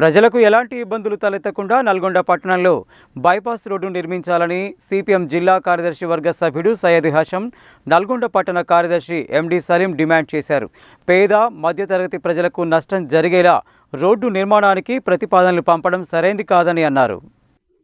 ప్రజలకు ఎలాంటి ఇబ్బందులు తలెత్తకుండా నల్గొండ పట్టణంలో బైపాస్ రోడ్డు నిర్మించాలని సిపిఎం జిల్లా కార్యదర్శి వర్గ సభ్యుడు సయ్యద్ హషం, నల్గొండ పట్టణ కార్యదర్శి ఎండి సలీం డిమాండ్ చేశారు. పేద మధ్యతరగతి ప్రజలకు నష్టం జరిగేలా రోడ్డు నిర్మాణానికి ప్రతిపాదనలు పంపడం సరైంది కాదని అన్నారు.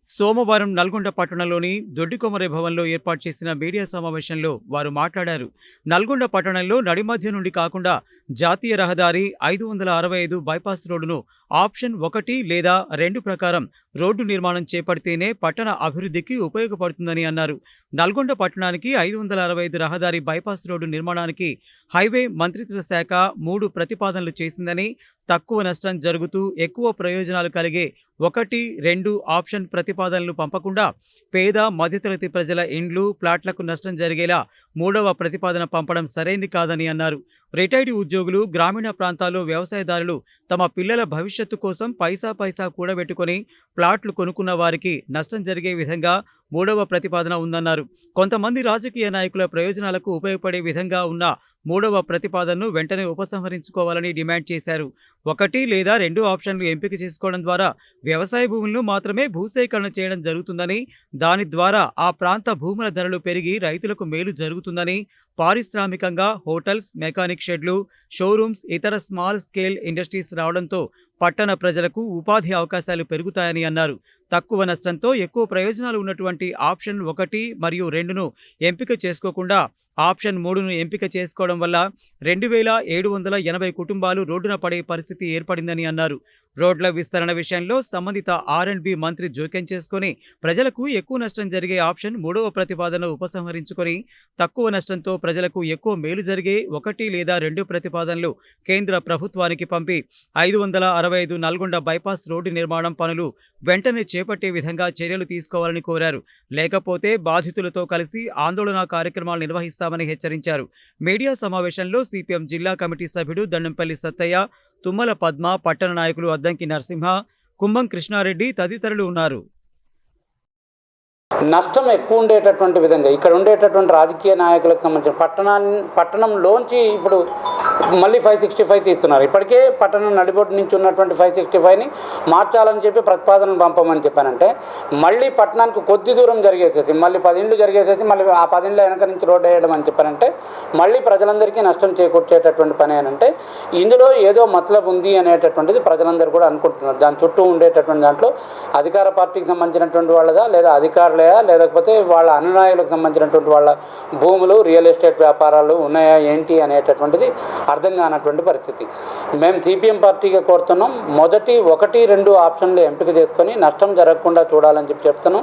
సోమవారం నల్గొండ పట్టణంలోని దొడ్డికొమరే భవన్లో ఏర్పాటు చేసిన మీడియా సమావేశంలో వారు మాట్లాడారు. నల్గొండ పట్టణంలో నడిమధ్య నుండి కాకుండా జాతీయ రహదారి 565 బైపాస్ రోడ్డును ఆప్షన్ 1 లేదా 2 ప్రకారం రోడ్డు నిర్మాణం చేపడితేనే పట్టణ అభివృద్ధికి ఉపయోగపడుతుందని అన్నారు. నల్గొండ పట్టణానికి 565 రహదారి బైపాస్ రోడ్డు నిర్మాణానికి హైవే మంత్రిత్వ శాఖ 3 ప్రతిపాదనలు చేసిందని, తక్కువ నష్టం జరుగుతూ ఎక్కువ ప్రయోజనాలు కలిగే 1, 2 ఆప్షన్ ప్రతిపాదనలు పంపకుండా పేద మధ్యతరగతి ప్రజల ఇండ్లు, ప్లాట్లకు నష్టం జరిగేలా 3వ ప్రతిపాదన పంపడం సరైంది కాదని అన్నారు. రిటైర్డ్ ఉద్యోగులు, గ్రామీణ ప్రాంతాల్లో వ్యవసాయదారులు తమ పిల్లల భవిష్యత్తు కోసం పైసా కూడబెట్టుకొని ప్లాట్లు కొనుక్కున్న వారికి నష్టం జరిగే విధంగా 3వ ప్రతిపాదన ఉందన్నారు. కొంతమంది రాజకీయ నాయకుల ప్రయోజనాలకు ఉపయోగపడే విధంగా ఉన్న 3వ ప్రతిపాదనను వెంటనే ఉపసంహరించుకోవాలని డిమాండ్ చేశారు. 1 లేదా 2 ఆప్షన్లు ఎంపిక చేసుకోవడం ద్వారా వ్యవసాయ భూములను మాత్రమే భూసేకరణ చేయడం జరుగుతుందని, దాని ద్వారా ఆ ప్రాంత భూముల ధరలు పెరిగి రైతులకు మేలు జరుగుతుందని, పారిశ్రామికంగా హోటల్స్, మెకానిక్ షెడ్లు, షోరూమ్స్, ఇతర స్మాల్ స్కేల్ ఇండస్ట్రీస్ రావడంతో పట్టణ ప్రజలకు ఉపాధి అవకాశాలు పెరుగుతాయని అన్నారు. తక్కువ నష్టంతో ఎక్కువ ప్రయోజనాలు ఉన్నటువంటి ఆప్షన్ 1 మరియు 2ను ఎంపిక చేసుకోకుండా ఆప్షన్ 3ను ఎంపిక చేసుకోవడం వల్ల 2780 కుటుంబాలు రోడ్డున పడే పరిస్థితి ఏర్పడిందని అన్నారు. రోడ్ల విస్తరణ విషయంలో సంబంధిత R&B మంత్రి జోక్యం చేసుకుని ప్రజలకు ఎక్కువ నష్టం జరిగే ఆప్షన్ 3వ ప్రతిపాదన ఉపసంహరించుకొని తక్కువ నష్టంతో ప్రజలకు ఎక్కువ మేలు జరిగే 1 లేదా 2 ప్రతిపాదనలు కేంద్ర ప్రభుత్వానికి పంపి 565 నల్గొండ బైపాస్ రోడ్డు నిర్మాణం పనులు వెంటనే చేపట్టే విధంగా చర్యలు తీసుకోవాలని కోరారు. లేకపోతే బాధితులతో కలిసి ఆందోళన కార్యక్రమాలు నిర్వహిస్తామని హెచ్చరించారు. మీడియా సమావేశంలో సిపిఎం జిల్లా కమిటీ సభ్యుడు దండంపల్లి సత్తయ్య, తుమ్మల పద్మ, పట్టణ నాయకులు అద్దంకి నరసింహ, కుంభం కృష్ణారెడ్డి తదితరులు ఉన్నారు. నష్టం ఎక్కువ ఉండేటటువంటి విధంగా ఇక్కడ ఉండేటటువంటి రాజకీయ నాయకులకు సంబంధించిన పట్టణంలోంచి ఇప్పుడు మళ్ళీ 565 తీస్తున్నారు. ఇప్పటికే పట్టణం నడిబొడ్డు నుంచి ఉన్నటువంటి 565ని మార్చాలని చెప్పి ప్రతిపాదనలు పంపమని చెప్పానంటే మళ్ళీ పట్టణానికి కొద్ది దూరం జరిగేసేసి మళ్ళీ 10 ఇండ్లు జరిగేసేసి మళ్ళీ ఆ 10 ఇండ్ల వెనక నుంచి రోడ్డు వేయడం అని చెప్పానంటే మళ్ళీ ప్రజలందరికీ నష్టం చేకూర్చేటటువంటి పని అనంటే ఇందులో ఏదో మతలబు ఉంది అనేటటువంటిది ప్రజలందరూ కూడా అనుకుంటున్నారు. దాని చుట్టూ ఉండేటటువంటి దాంట్లో అధికార పార్టీకి సంబంధించినటువంటి వాళ్ళదా లేదా అధికారులయా లేకపోతే వాళ్ళ అనునాయులకు సంబంధించినటువంటి వాళ్ళ భూములు, రియల్ ఎస్టేట్ వ్యాపారాలు ఉన్నాయా ఏంటి అనేటటువంటిది అర్థం కానటువంటి పరిస్థితి. మేము సిపిఎం పార్టీగా కోరుతున్నాం, మొదటి 1, 2 ఆప్షన్లు ఎంపిక చేసుకొని నష్టం జరగకుండా చూడాలని చెప్పి చెప్తున్నాం.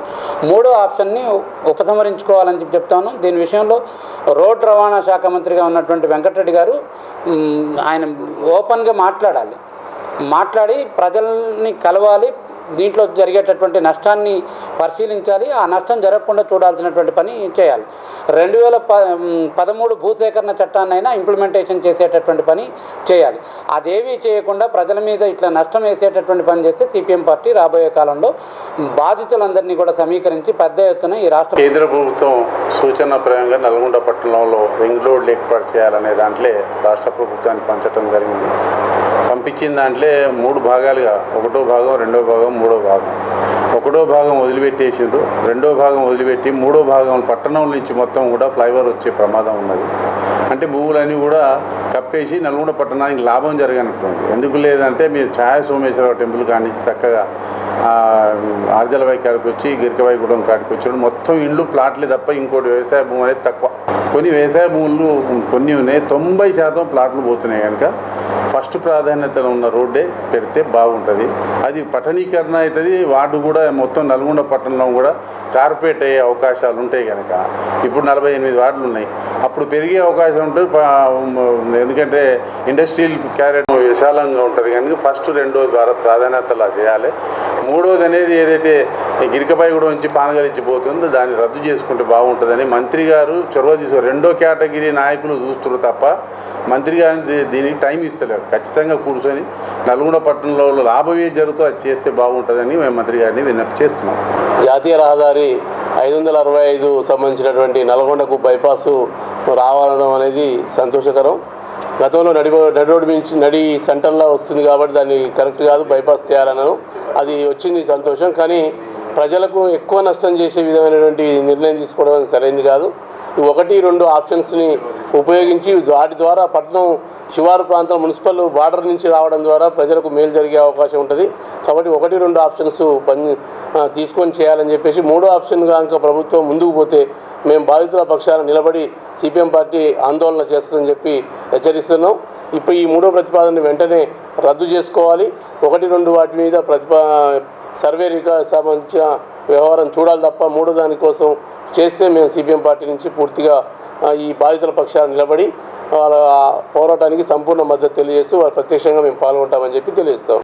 3వ ఆప్షన్ని ఉపసంహరించుకోవాలని చెప్పి చెప్తాను. దీని విషయంలో రోడ్డు రవాణా శాఖ మంత్రిగా ఉన్నటువంటి వెంకటరెడ్డి గారు ఆయన ఓపెన్గా మాట్లాడి ప్రజల్ని కలవాలి, దీంట్లో జరిగేటటువంటి నష్టాన్ని పరిశీలించాలి, ఆ నష్టం జరగకుండా చూడాల్సినటువంటి పని చేయాలి. 2013 భూసేకరణ చట్టాన్నైనా ఇంప్లిమెంటేషన్ చేసేటటువంటి పని చేయాలి. అదేమీ చేయకుండా ప్రజల మీద ఇట్లా నష్టం వేసేటటువంటి పని చేస్తే సిపిఎం పార్టీ రాబోయే కాలంలో బాధితులందరినీ కూడా సమీకరించి పెద్ద ఎత్తున ఈ రాష్ట్ర కేంద్ర ప్రభుత్వం సూచనాప్రాయంగా నల్గొండ పట్టణంలో రింగ్ రోడ్లు ఏర్పాటు చేయాలనే దాంట్లో రాష్ట్ర ప్రభుత్వాన్ని పంచడం జరిగింది. పంపించిన దాంట్లో 3 భాగాలుగా 1వ భాగం, 2వ భాగం, 3వ భాగం. 1వ భాగం వదిలిపెట్టేసిండ్రు, 2వ భాగం వదిలిపెట్టి 3వ భాగం పట్టణం నుంచి మొత్తం కూడా ఫ్లైఓవర్ వచ్చే ప్రమాదం ఉన్నది. అంటే భూములన్నీ కూడా కప్పేసి నల్గొండ పట్టణానికి లాభం జరగనట్టుంది. ఎందుకు లేదంటే మీరు ఛాయ సోమేశ్వరరావు టెంపుల్ కాడి నుంచి చక్కగా ఆర్జలబాయి కాడికి వచ్చి గిరికబాయిగూడెం కాడికి వచ్చి మొత్తం ఇండ్లు, ప్లాట్లే తప్ప ఇంకోటి వ్యవసాయ భూమి అనేది తక్కువ. కొన్ని వ్యవసాయ భూములు కొన్ని ఉన్నాయి, 90% ప్లాట్లు పోతున్నాయి. కనుక ఫస్ట్ ప్రాధాన్యతలో ఉన్న రోడ్డే పెడితే బాగుంటుంది. అది పట్టణీకరణ అవుతుంది. వార్డు కూడా మొత్తం నల్గొండ పట్టణంలో కూడా కార్పొరేట్ అయ్యే అవకాశాలు ఉంటాయి. కనుక ఇప్పుడు 48 వార్డులు ఉన్నాయి, అప్పుడు పెరిగే అవకాశం ఉంటుంది. ఎందుకంటే ఇండస్ట్రియల్ క్యారెట్ విశాలంగా ఉంటుంది. కనుక ఫస్ట్ 2వ ద్వారా ప్రాధాన్యతలా చేయాలి. 3వది అనేది ఏదైతే గిరికబాయిగూడెం నుంచి పానగలించిపోతుందో దాన్ని రద్దు చేసుకుంటే బాగుంటుందని మంత్రి గారు చొరవ తీసుకు 2వ కేటగిరీ నాయకులు చూస్తున్నారు తప్ప మంత్రి గారిని దీనికి టైం ఇస్తలేరు. ఖచ్చితంగా కూర్చొని నల్గొండ పట్టణంలో లాభమే జరుగుతూ అది చేస్తే బాగుంటుందని మేము మంత్రి గారిని విజ్ఞప్తి చేస్తున్నాం. జాతీయ రహదారి 565 సంబంధించినటువంటి నల్గొండకు బైపాసు రావడం అనేది సంతోషకరం. గతంలో నడి సెంటర్లో వస్తుంది కాబట్టి దాన్ని కరెక్ట్ కాదు, బైపాస్ చేయాలన్నాను. అది వచ్చింది సంతోషం. కానీ ప్రజలకు ఎక్కువ నష్టం చేసే విధమైనటువంటి నిర్ణయం తీసుకోవడం సరైనది కాదు. 1-2 ఆప్షన్స్ని ఉపయోగించి వాటి ద్వారా పట్టణం శివారు ప్రాంతం మున్సిపల్ బార్డర్ నుంచి రావడం ద్వారా ప్రజలకు మేలు జరిగే అవకాశం ఉంటుంది. కాబట్టి 1-2 ఆప్షన్స్ తీసుకొని చేయాలని చెప్పేసి 3వ ఆప్షన్ కనుక ప్రభుత్వం ముందుకు పోతే మేము బాధితుల పక్షాన నిలబడి సిపిఎం పార్టీ ఆందోళన చేస్తుందని చెప్పి హెచ్చరిస్తున్నాం. ఇప్పుడు ఈ 3వ ప్రతిపాదనని వెంటనే రద్దు చేసుకోవాలి. 1-2 వాటి మీద సర్వే రికార్డ్ సంబంధించిన వ్యవహారం చూడాలి తప్ప 3వ దానికోసం చేస్తే మేము సిపిఎం పార్టీ నుంచి పూర్తిగా ఈ బాధితుల పక్షాన నిలబడి వాళ్ళ పోరాటానికి సంపూర్ణ మద్దతు తెలియజేస్తూ వాళ్ళు ప్రత్యక్షంగా మేము పాల్గొంటామని చెప్పి తెలియజేస్తాం.